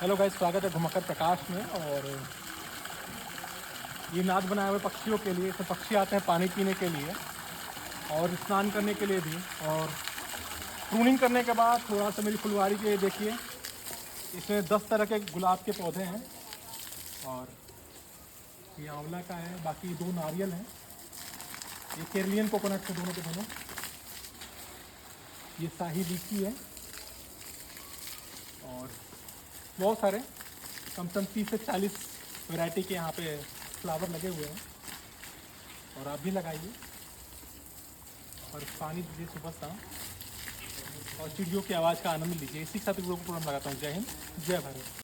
Hello guys, स्वागत है घुमक्कर प्रकाश में। और ये नाद बनाए हुए पक्षियों के लिए, इसमें पक्षी आते हैं पानी पीने के लिए और स्नान करने के लिए भी। और प्रूनिंग करने के बाद थोड़ा सा मेरी फुलवारी के देखिए, इसमें 10 तरह के गुलाब के पौधे हैं और ये आंवला का है, बाकी 2 नारियल हैं, ये केरलियन कोकोनट के दोनों के दोनों, ये शाही लीची है और बहुत सारे कम से कम 30 से 40 वैरायटी के यहाँ पे फ्लावर लगे हुए हैं। और आप भी लगाइए और पानी दीजिए सुबह शाम और चिड़ियों की आवाज़ का आनंद लीजिए। इसी के साथ वीडियो को पूरा लगाता हूँ। जय हिंद, जय भारत।